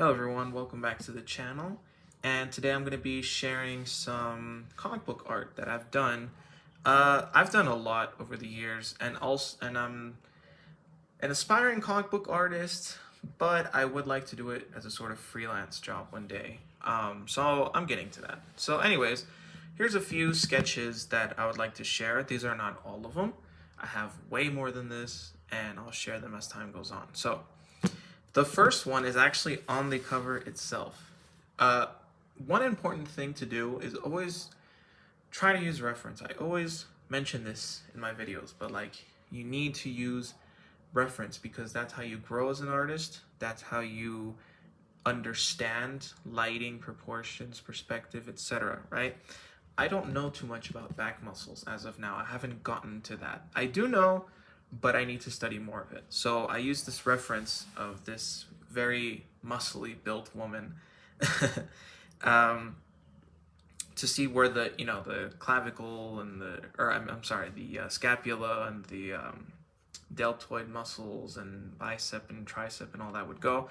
Hello everyone, welcome back to the channel. And today I'm going to be sharing some comic book art that I've done. I've done a lot over the years, and I'm an aspiring comic book artist, but I would like to do it as a sort of freelance job one day. So I'm getting to that. So anyways, here's a few sketches that I would like to share. These are not all of them. I have way more than this, and I'll share them as time goes on. So the first one is actually on the cover itself. Uh, One important thing to do is always try to use reference. I always mention this in my videos, but like you need to use reference because that's how you grow as an artist. That's how you understand lighting, proportions, perspective, etc. Right? I don't know too much about back muscles as of now. I haven't gotten to that. I do know, but I need to study more of it. So I use this reference of this very muscly built woman um, to see where the clavicle and I'm sorry, the scapula and the deltoid muscles and bicep and tricep and all that would go.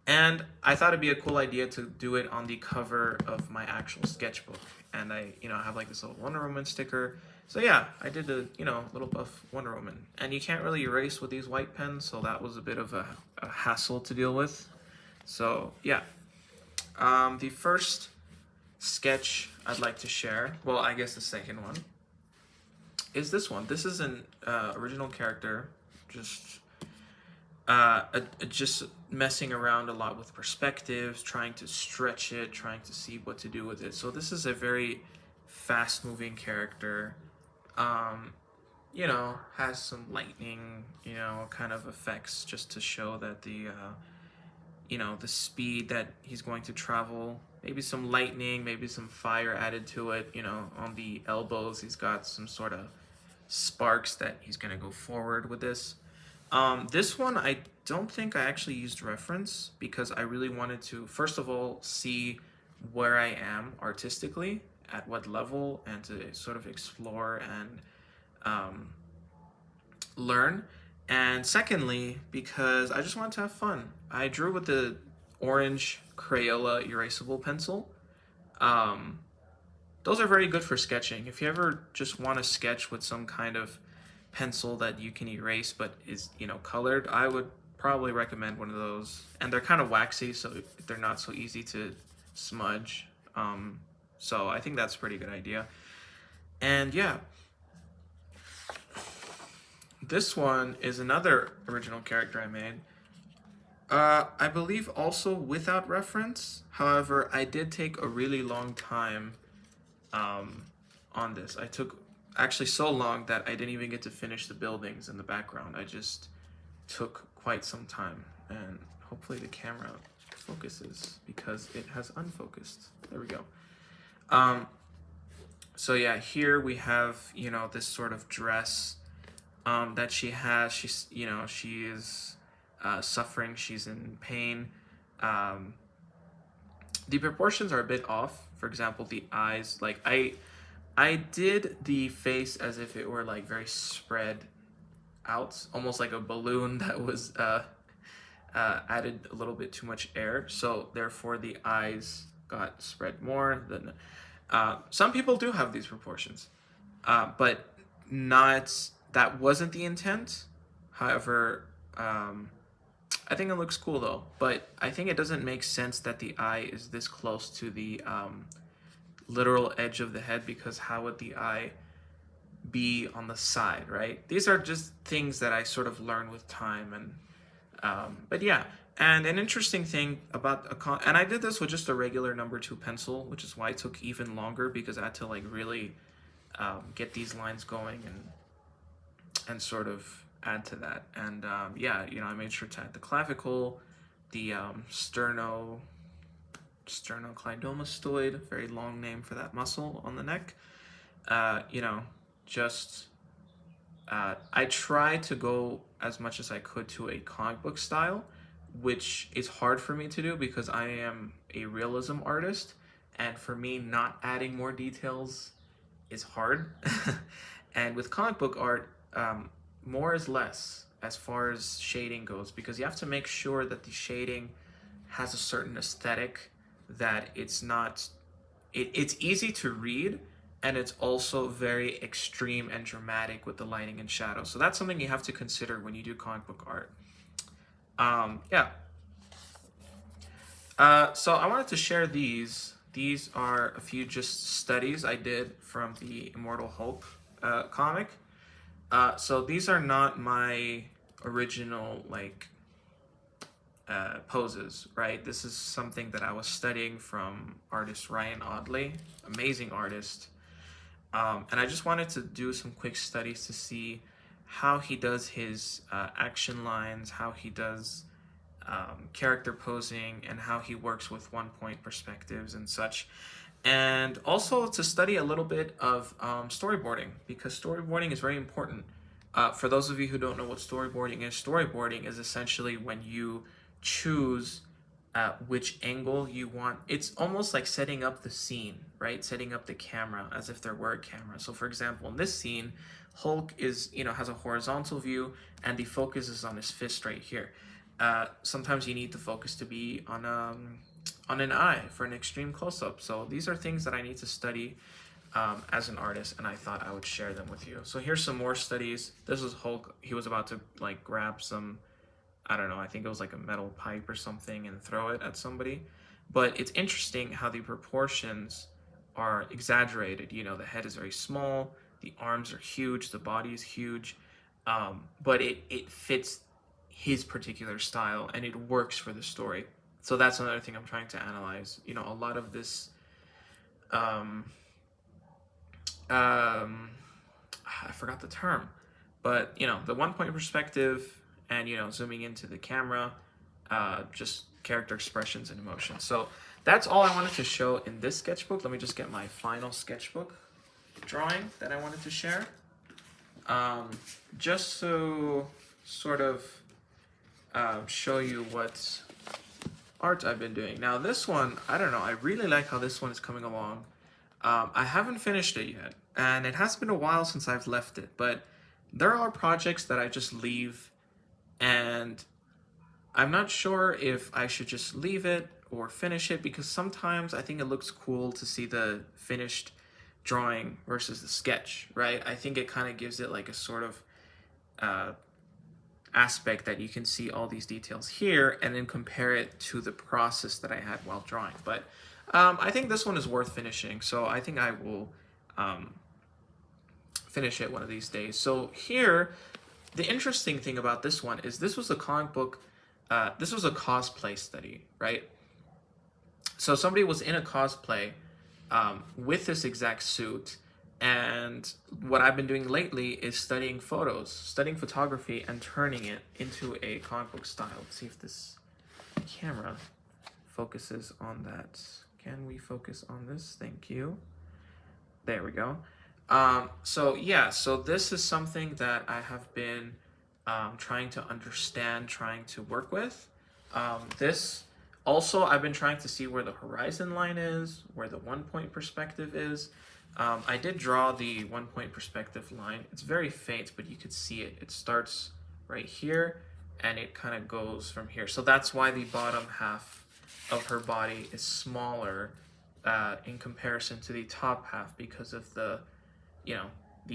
And I thought it'd be a cool idea to do it on the cover of my actual sketchbook. And I have like this little Wonder Woman sticker. So yeah, I did a, little buff Wonder Woman. And you can't really erase with these white pens, so that was a bit of a hassle to deal with. So yeah, the first sketch I'd like to share, well, I guess the second one, is this one. This is an original character, just messing around a lot with perspectives, trying to stretch it, trying to see what to do with it. So this is a very fast-moving character. Has some lightning, kind of effects just to show that the speed that he's going to travel. Maybe some lightning, maybe some fire added to it. On the elbows, he's got some sort of sparks that he's going to go forward with this. This one, I don't think I actually used reference because I really wanted to, first of all, see where I am artistically, at what level, and to sort of explore and learn. And secondly, because I just wanted to have fun. I drew with the orange Crayola erasable pencil. Those are very good for sketching. If you ever just want to sketch with some kind of pencil that you can erase but is colored, I would probably recommend one of those. And they're kind of waxy, so they're not so easy to smudge. So I think that's a pretty good idea. And yeah, this one is another original character I made. I believe also without reference. However, I did take a really long time on this. I took actually so long that I didn't even get to finish the buildings in the background. I just took quite some time, and hopefully the camera focuses because it has unfocused. There we go. So yeah, here we have this sort of dress that she has. She is suffering. She's in pain. The proportions are a bit off. For example, the eyes, like I did the face as if it were like very spread out, almost like a balloon that was added a little bit too much air. So therefore the eyes got spread more than some people do have these proportions, but that wasn't the intent. However, I think it looks cool though, but I think it doesn't make sense that the eye is this close to the literal edge of the head, because how would the eye be on the side, right? These are just things that I sort of learn with time. And but yeah, and an interesting thing about and I did this with just a regular number 2 pencil, which is why it took even longer, because I had to like really get these lines going and sort of add to that. And yeah, I made sure to add the clavicle, the sternocleidomastoid, very long name for that muscle on the neck. I tried to go as much as I could to a comic book style, which is hard for me to do because I am a realism artist, and for me, not adding more details is hard. And with comic book art, more is less as far as shading goes, because you have to make sure that the shading has a certain aesthetic that it's easy to read, and it's also very extreme and dramatic with the lighting and shadow. So that's something you have to consider when you do comic book art. Yeah. So I wanted to share these. These are a few just studies I did from the Immortal Hulk comic. So these are not my original poses, right? This is something that I was studying from artist Ryan Audley, amazing artist. And I just wanted to do some quick studies to see how he does his action lines, how he does character posing, and how he works with one-point perspectives and such. And also to study a little bit of storyboarding, because storyboarding is very important. For those of you who don't know what storyboarding is essentially when you choose which angle you want. It's almost like setting up the scene, right? Setting up the camera as if there were a camera. So for example, in this scene, Hulk has a horizontal view, and the focus is on his fist right here. Sometimes you need the focus to be on an eye for an extreme close-up. So these are things that I need to study as an artist, and I thought I would share them with you. So here's some more studies. This is Hulk. He was about to grab some, I don't know, I think it was like a metal pipe or something, and throw it at somebody. But it's interesting how the proportions are exaggerated. The head is very small, the arms are huge, the body is huge, but it fits his particular style, and it works for the story. So that's another thing I'm trying to analyze. A lot of this, I forgot the term, but the one-point perspective, and zooming into the camera, just character expressions and emotions. So that's all I wanted to show in this sketchbook. Let me just get my final sketchbook drawing that I wanted to share, just to sort of show you what art I've been doing. Now this one, I don't know, I really like how this one is coming along. I haven't finished it yet, and it has been a while since I've left it, but there are projects that I just leave, and I'm not sure if I should just leave it or finish it, because sometimes I think it looks cool to see the finished drawing versus the sketch, right? I think it kind of gives it like a sort of aspect that you can see all these details here and then compare it to the process that I had while drawing. But I think this one is worth finishing, so I think I will finish it one of these days. So here, the interesting thing about this one is this was a comic book, this was a cosplay study, right? So somebody was in a cosplay with this exact suit, and what I've been doing lately is studying photography, and turning it into a comic book style. Let's see if this camera focuses on that. Can we focus on this? Thank you. There we go. So yeah, so this is something that I have been trying to understand, trying to work with. This also, I've been trying to see where the horizon line is, where the one-point perspective is. I did draw the one-point perspective line. It's very faint, but you could see it. It starts right here, and it kind of goes from here. So that's why the bottom half of her body is smaller in comparison to the top half, because of the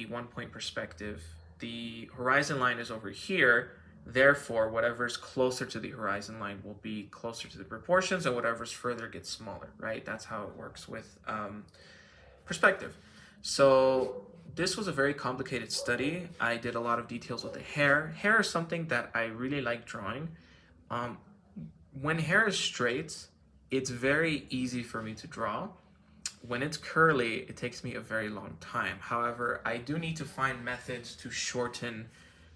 one-point perspective. The horizon line is over here, therefore whatever's closer to the horizon line will be closer to the proportions, and whatever's further gets smaller, right? That's how it works with perspective. So this was a very complicated study. I did a lot of details with the hair. Hair is something that I really like drawing. When hair is straight, it's very easy for me to draw. When it's curly, it takes me a very long time. However, I do need to find methods to shorten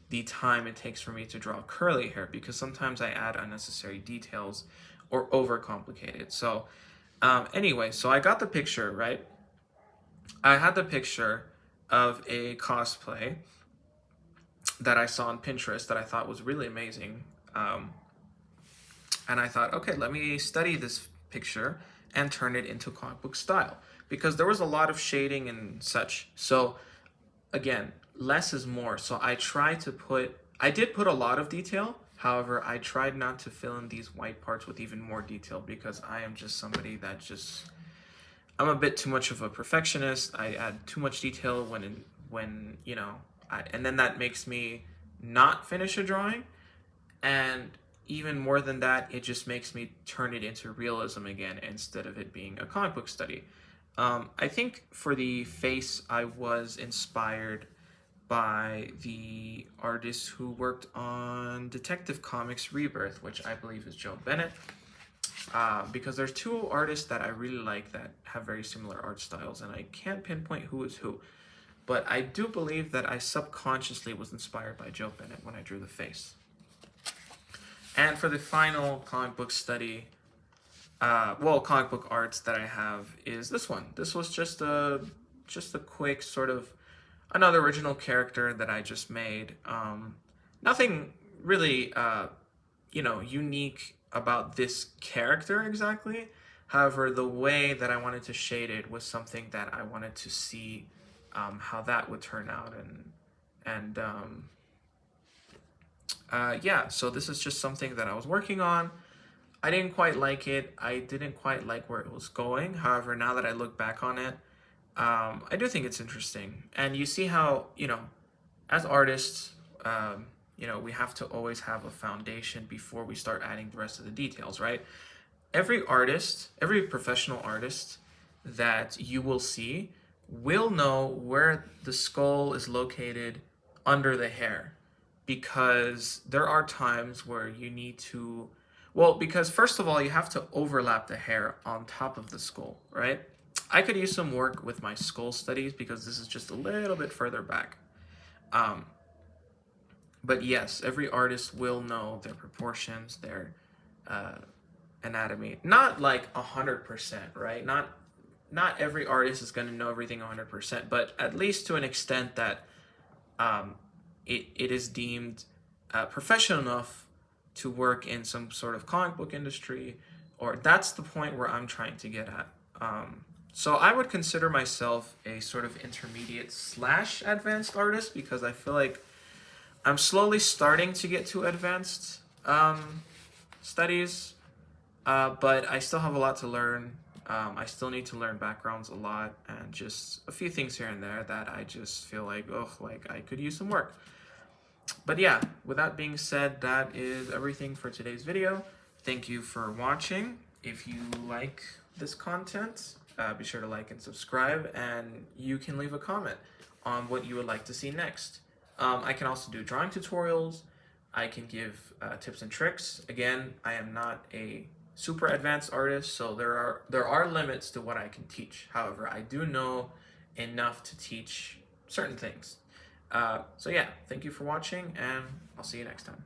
the time it takes for me to draw curly hair, because sometimes I add unnecessary details or overcomplicate it. So anyway, so I got the picture, right? I had the picture of a cosplay that I saw on Pinterest that I thought was really amazing. And I thought, okay, let me study this picture and turn it into comic book style, because there was a lot of shading and such. So again, less is more. So I did put a lot of detail. However, I tried not to fill in these white parts with even more detail because I am just somebody that I'm a bit too much of a perfectionist. I add too much detail when and then that makes me not finish a drawing, and even more than that, it just makes me turn it into realism again instead of it being a comic book study. I think for the face, I was inspired by the artist who worked on Detective Comics Rebirth, which I believe is Joe Bennett. Because there's two artists that I really like that have very similar art styles, and I can't pinpoint who is who. But I do believe that I subconsciously was inspired by Joe Bennett when I drew the face. And for the final comic book study, comic book arts that I have is this one. This was just a quick sort of another original character that I just made. Nothing really, unique about this character exactly. However, the way that I wanted to shade it was something that I wanted to see how that would turn out, so this is just something that I was working on. I didn't quite like it. I didn't quite like where it was going. However, now that I look back on it, I do think it's interesting. And you see how, as artists, we have to always have a foundation before we start adding the rest of the details, right? Every artist, every professional artist that you will see will know where the skull is located under the hair, because there are times where you need to, because first of all, you have to overlap the hair on top of the skull, right? I could use some work with my skull studies because this is just a little bit further back. But yes, every artist will know their proportions, their anatomy. Not like 100%, right? Not every artist is going to know everything 100%, but at least to an extent that it is deemed professional enough to work in some sort of comic book industry, or that's the point where I'm trying to get at. So I would consider myself a sort of intermediate / advanced artist, because I feel like I'm slowly starting to get to advanced studies, but I still have a lot to learn. I still need to learn backgrounds a lot, and just a few things here and there that I just feel like, I could use some work. But yeah, with that being said, that is everything for today's video. Thank you for watching. If you like this content, be sure to like and subscribe, and you can leave a comment on what you would like to see next. I can also do drawing tutorials. I can give tips and tricks. Again, I am not a super advanced artist, so there are limits to what I can teach. However, I do know enough to teach certain things. So yeah, thank you for watching, and I'll see you next time.